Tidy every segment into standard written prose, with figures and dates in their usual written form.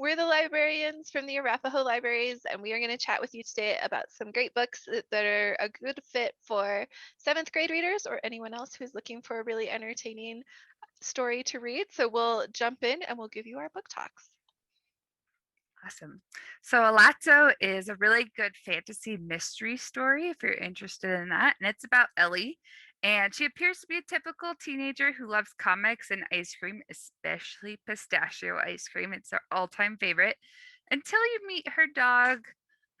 We're the librarians from the Arapaho Libraries, and we are going to chat with you today about some great books that are a good fit for seventh grade readers or anyone else who's looking for a really entertaining story to read. So we'll jump in and we'll give you our book talks. Awesome. So Alato is a really good fantasy mystery story if you're interested in that. And it's about Ellie. And she appears to be a typical teenager who loves comics and ice cream, especially pistachio ice cream. It's her all-time favorite. Until you meet her dog,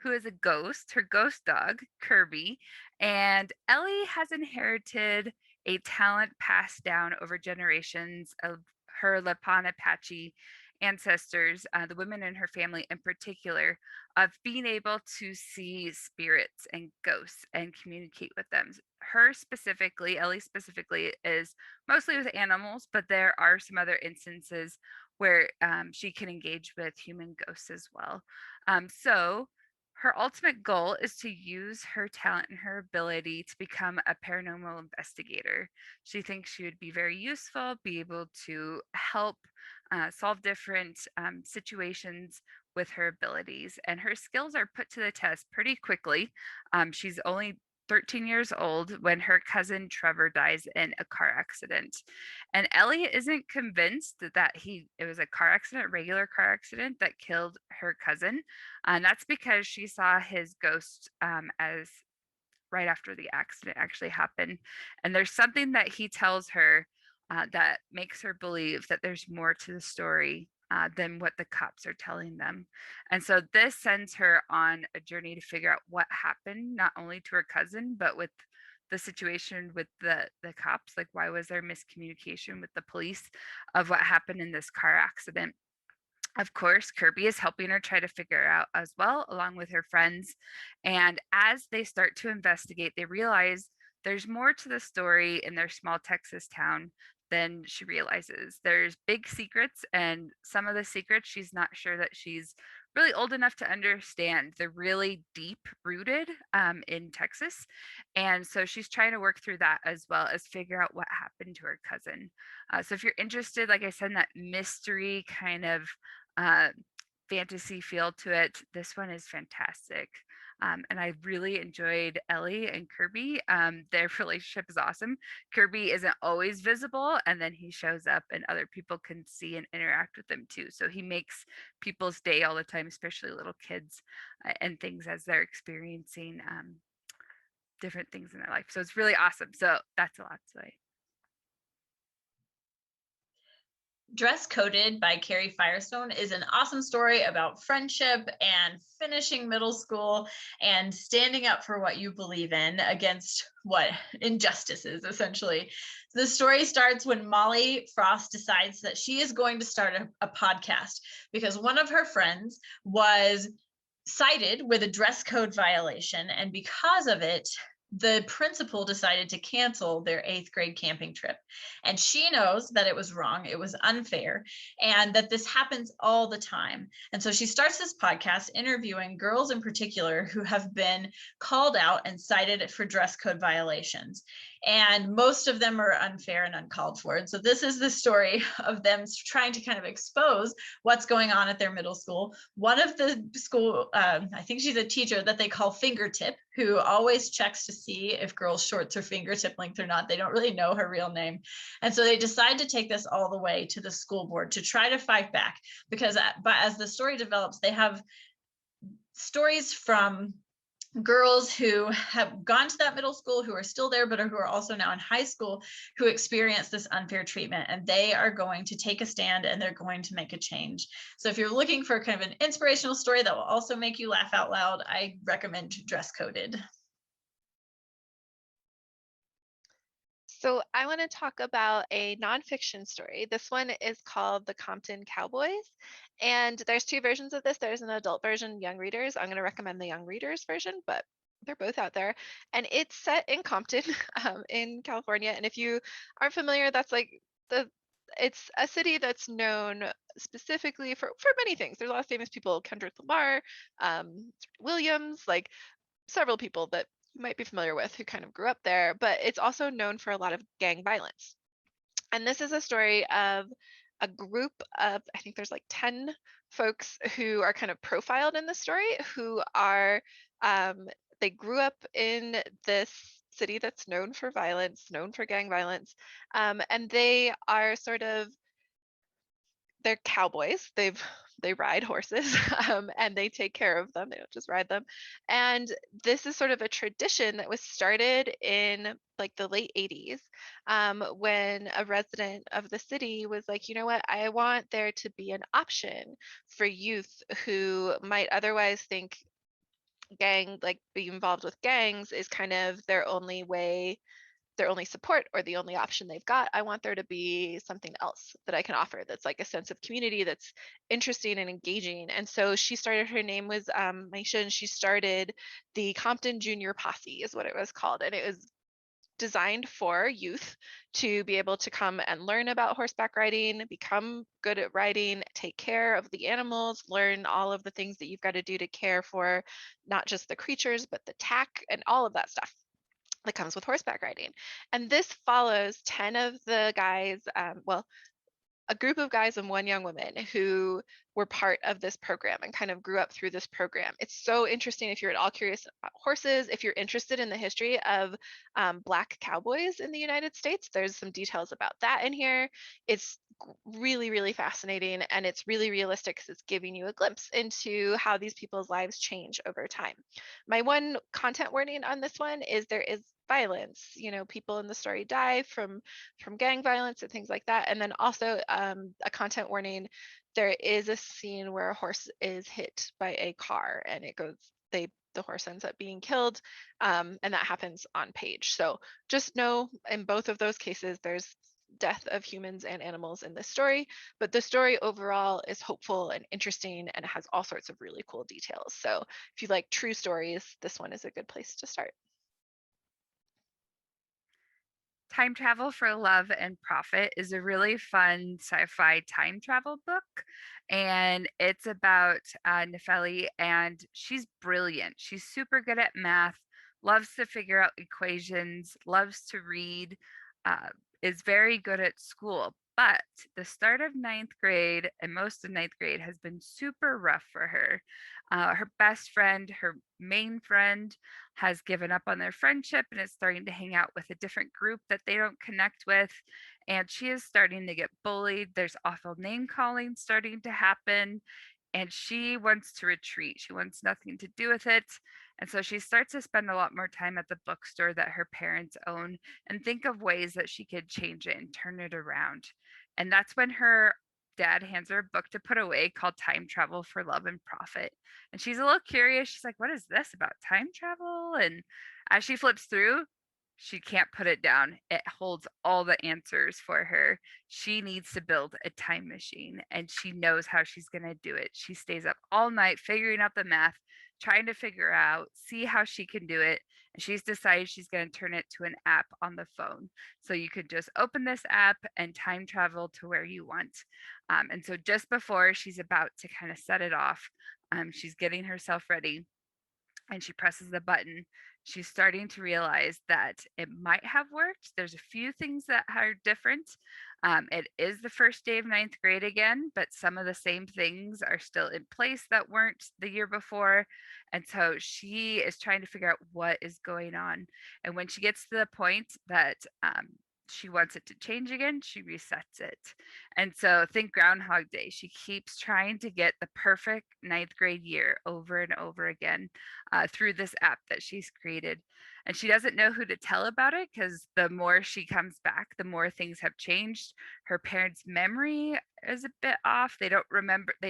who is a ghost, her ghost dog, Kirby. And Ellie has inherited a talent passed down over generations of her Lapon Apache ancestors, the women in her family in particular, of being able to see spirits and ghosts and communicate with them. Her specifically, Ellie specifically, is mostly with animals, but there are some other instances where she can engage with human ghosts as well. So her ultimate goal is to use her talent and her ability to become a paranormal investigator. She thinks she would be very useful, be able to help solve different situations with her abilities. And her skills are put to the test pretty quickly. She's only 13 years old when her cousin Trevor dies in a car accident. And Ellie isn't convinced that it was a car accident, regular car accident that killed her cousin. And that's because she saw his ghost as right after the accident actually happened. And there's something that he tells her that makes her believe that there's more to the story than what the cops are telling them. And so this sends her on a journey to figure out what happened, not only to her cousin, but with the situation with the cops. Like, why was there miscommunication with the police of what happened in this car accident? Of course, Kirby is helping her try to figure out as well, along with her friends. And as they start to investigate, they realize there's more to the story in their small Texas town than she realizes. There's big secrets, and some of the secrets she's not sure that she's really old enough to understand. They're really deep rooted in Texas. And so she's trying to work through that as well as figure out what happened to her cousin. So if you're interested, like I said, in that mystery kind of uh, fantasy feel to it, this one is fantastic. And I really enjoyed Ellie and Kirby. Their relationship is awesome. Kirby isn't always visible, and then he shows up, and other people can see and interact with him too. So he makes people's day all the time, especially little kids and things as they're experiencing different things in their life. So it's really awesome. So that's a lot to say. Dress Coded by Carrie Firestone is an awesome story about friendship and finishing middle school and standing up for what you believe in against what injustices, essentially. The story starts when Molly Frost decides that she is going to start a podcast because one of her friends was cited with a dress code violation. And because of it, the principal decided to cancel their 8th grade camping trip. And she knows that it was wrong, it was unfair, and that this happens all the time. And so she starts this podcast interviewing girls in particular who have been called out and cited for dress code violations. And most of them are unfair and uncalled for. And so this is the story of them trying to kind of expose what's going on at their middle school. One of the school, I think she's a teacher that they call Fingertip, who always checks to see if girls' shorts are fingertip length or not. They don't really know her real name. And so they decide to take this all the way to the school board to try to fight back, because but as the story develops, they have stories from girls who have gone to that middle school, who are still there, but who are also now in high school, who experience this unfair treatment, and they are going to take a stand and they're going to make a change. So if you're looking for kind of an inspirational story that will also make you laugh out loud, I recommend Dress Coded. So I want to talk about a nonfiction story. This one is called The Compton Cowboys. And there's two versions of this. There's an adult version, young readers. I'm going to recommend the young readers version, but they're both out there. And it's set in Compton, in California. And if you aren't familiar, that's like it's a city that's known specifically for many things. There's a lot of famous people, Kendrick Lamar, Williams, like several people that you might be familiar with who kind of grew up there, but it's also known for a lot of gang violence. And this is a story of a group of, I think there's like 10 folks who are kind of profiled in the story, who are, um, they grew up in this city that's known for violence, known for gang violence, and they are sort of, they're cowboys. They ride horses, and they take care of them. They don't just ride them. And this is sort of a tradition that was started in like the late 80s, when a resident of the city was like, you know what, I want there to be an option for youth who might otherwise think like being involved with gangs is kind of their only way, their only support, or the only option they've got. I want there to be something else that I can offer that's like a sense of community that's interesting and engaging. And so she started, her name was Maisha, and she started the Compton Junior Posse, is what it was called. And it was designed for youth to be able to come and learn about horseback riding, become good at riding, take care of the animals, learn all of the things that you've got to do to care for not just the creatures, but the tack and all of that stuff that comes with horseback riding. And this follows 10 of the guys, well, a group of guys and one young woman who were part of this program and kind of grew up through this program. It's so interesting if you're at all curious about horses, if you're interested in the history of Black cowboys in the United States, there's some details about that in here. It's really, really fascinating, and it's really realistic because it's giving you a glimpse into how these people's lives change over time. My one content warning on this one is there is violence. You know, people in the story die from gang violence and things like that. And then also a content warning, there is a scene where a horse is hit by a car and it goes, the horse ends up being killed, and that happens on page. So just know in both of those cases, there's death of humans and animals in this story, but the story overall is hopeful and interesting and has all sorts of really cool details. So if you like true stories, this one is a good place to start. Time Travel for Love and Profit is a really fun sci-fi time travel book, and it's about Nefeli, and she's brilliant. She's super good at math, loves to figure out equations, loves to read, uh, is very good at school. But the start of ninth grade and most of ninth grade has been super rough for her. Her best friend, her main friend, has given up on their friendship and is starting to hang out with a different group that they don't connect with. And she is starting to get bullied. There's awful name calling starting to happen. And she wants to retreat. She wants nothing to do with it. And so she starts to spend a lot more time at the bookstore that her parents own and think of ways that she could change it and turn it around. And that's when her dad hands her a book to put away called Time Travel for Love and Profit. And she's a little curious. She's like, what is this about time travel? And as she flips through, she can't put it down. It holds all the answers for her. She needs to build a time machine and she knows how she's going to do it. She stays up all night figuring out the math, trying to figure out, see how she can do it. And she's decided she's going to turn it to an app on the phone. So you could just open this app and time travel to where you want. And so just before she's about to kind of set it off, she's getting herself ready and she presses the button. She's starting to realize that it might have worked. There's a few things that are different. It is the first day of ninth grade again, but some of the same things are still in place that weren't the year before. And so she is trying to figure out what is going on. And when she gets to the point that she wants it to change again, she resets it. And so think Groundhog Day. She keeps trying to get the perfect ninth grade year over and over again through this app that she's created. And she doesn't know who to tell about it because the more she comes back, the more things have changed. Her parents' memory is a bit off. They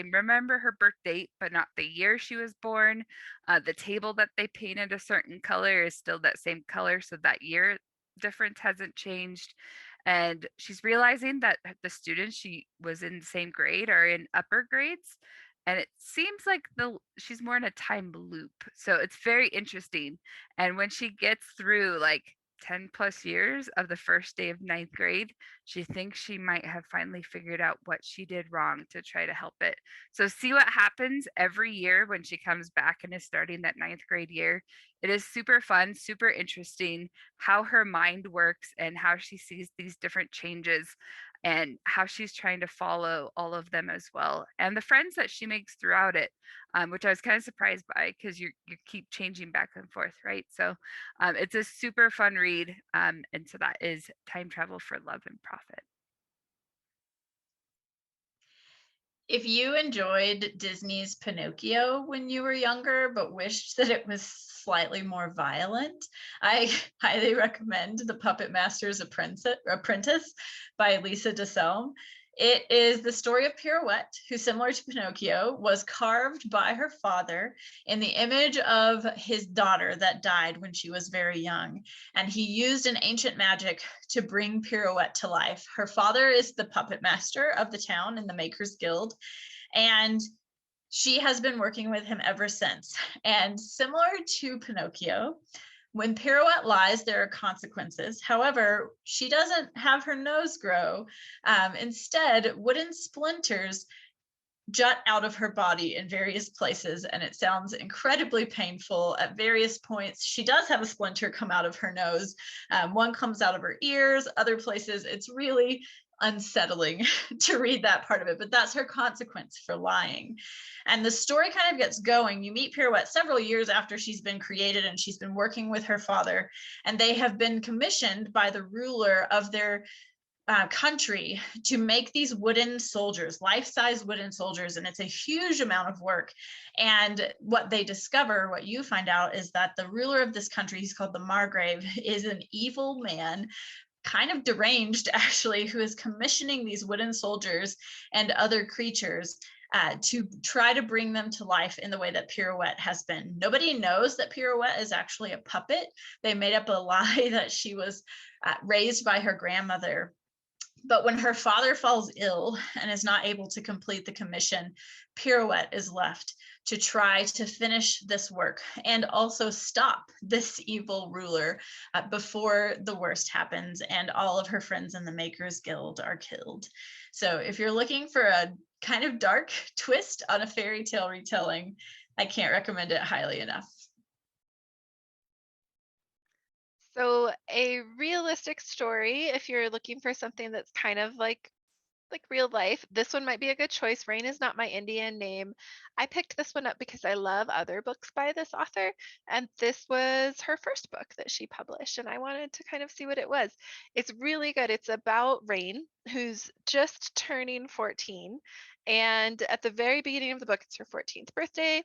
remember her birth date, but not the year she was born. The table that they painted a certain color is still that same color. So that year difference hasn't changed. And she's realizing that the students she was in the same grade are in upper grades, and it seems like she's more in a time loop, so it's very interesting. And when she gets through like 10 plus years of the first day of ninth grade, she thinks she might have finally figured out what she did wrong to try to help it. So see what happens every year when she comes back and is starting that ninth grade year. It is super fun, super interesting how her mind works and how she sees these different changes. and how she's trying to follow all of them as well, and the friends that she makes throughout it, which I was kind of surprised by because you keep changing back and forth, right? So it's a super fun read, and so that is Time Travel for Love and Profit. If you enjoyed Disney's Pinocchio when you were younger, but wished that it was slightly more violent, I highly recommend The Puppet Master's Apprentice by Lisa DeSelme. It is the story of Pirouette, who, similar to Pinocchio, was carved by her father in the image of his daughter that died when she was very young. And he used an ancient magic to bring Pirouette to life. Her father is the puppet master of the town in the Makers Guild, and she has been working with him ever since. And similar to Pinocchio, when Pirouette lies, there are consequences. However, she doesn't have her nose grow. Instead, wooden splinters jut out of her body in various places, and it sounds incredibly painful at various points. She does have a splinter come out of her nose. One comes out of her ears, other places. It's really unsettling to read that part of it, but that's her consequence for lying. And the story kind of gets going. You meet Pirouette several years after she's been created, and she's been working with her father, and they have been commissioned by the ruler of their country to make these wooden soldiers, life-size wooden soldiers, and it's a huge amount of work. And what they discover, what you find out, is that the ruler of this country, he's called the Margrave, is an evil man, kind of deranged actually, who is commissioning these wooden soldiers and other creatures to try to bring them to life in the way that Pirouette has been. Nobody knows that Pirouette is actually a puppet. They made up a lie that she was raised by her grandmother. But when her father falls ill and is not able to complete the commission, Pirouette is left to try to finish this work and also stop this evil ruler before the worst happens and all of her friends in the Makers Guild are killed. So if you're looking for a kind of dark twist on a fairy tale retelling, I can't recommend it highly enough. So a realistic story, if you're looking for something that's kind of like real life, this one might be a good choice. Rain is not my Indian name. I picked this one up because I love other books by this author, and this was her first book that she published, and I wanted to kind of see what it was. It's really good. It's about Rain, who's just turning 14, and at the very beginning of the book, it's her 14th birthday,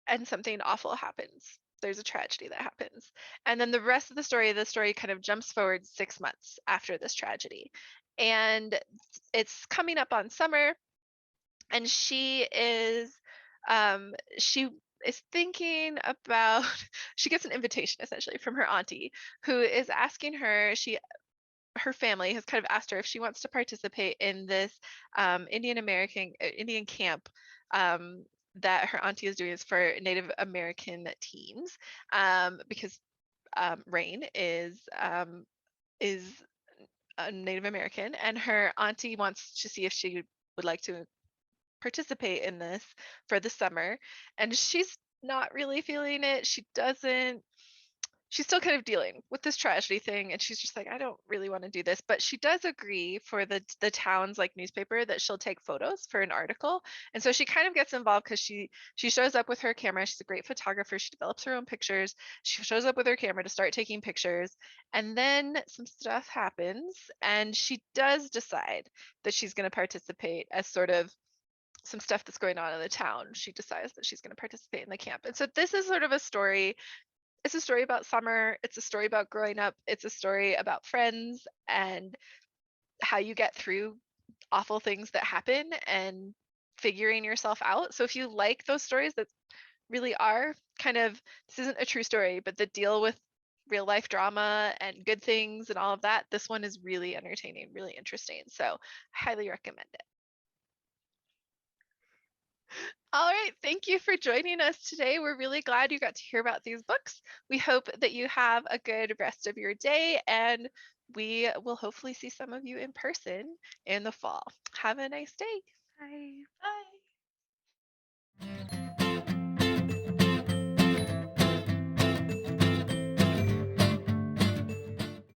and something awful happens. There's a tragedy that happens. And then the story kind of jumps forward 6 months after this tragedy. And it's coming up on summer, and she is thinking about she gets an invitation essentially from her auntie, who is asking her, her family has kind of asked her if she wants to participate in this Indian camp that her auntie is doing is for Native American teens, because Rain is a Native American, and her auntie wants to see if she would like to participate in this for the summer, and she's not really feeling it. She's still kind of dealing with this tragedy thing, and she's just like, I don't really want to do this, but she does agree for the town's like newspaper that she'll take photos for an article. And so she kind of gets involved because she shows up with her camera. She's a great photographer. She develops her own pictures. She shows up with her camera to start taking pictures, and then some stuff happens, and she does decide that she's going to participate as sort of some stuff that's going on in the town. She decides that she's going to participate in the camp. And so this is sort of a story. It's a story about summer. It's a story about growing up. It's a story about friends and how you get through awful things that happen and figuring yourself out. So if you like those stories that really are kind of, this isn't a true story, but that deal with real life drama and good things and all of that, this one is really entertaining, really interesting. So I highly recommend it. All right. Thank you for joining us today. We're really glad you got to hear about these books. We hope that you have a good rest of your day, and we will hopefully see some of you in person in the fall. Have a nice day. Bye. Bye.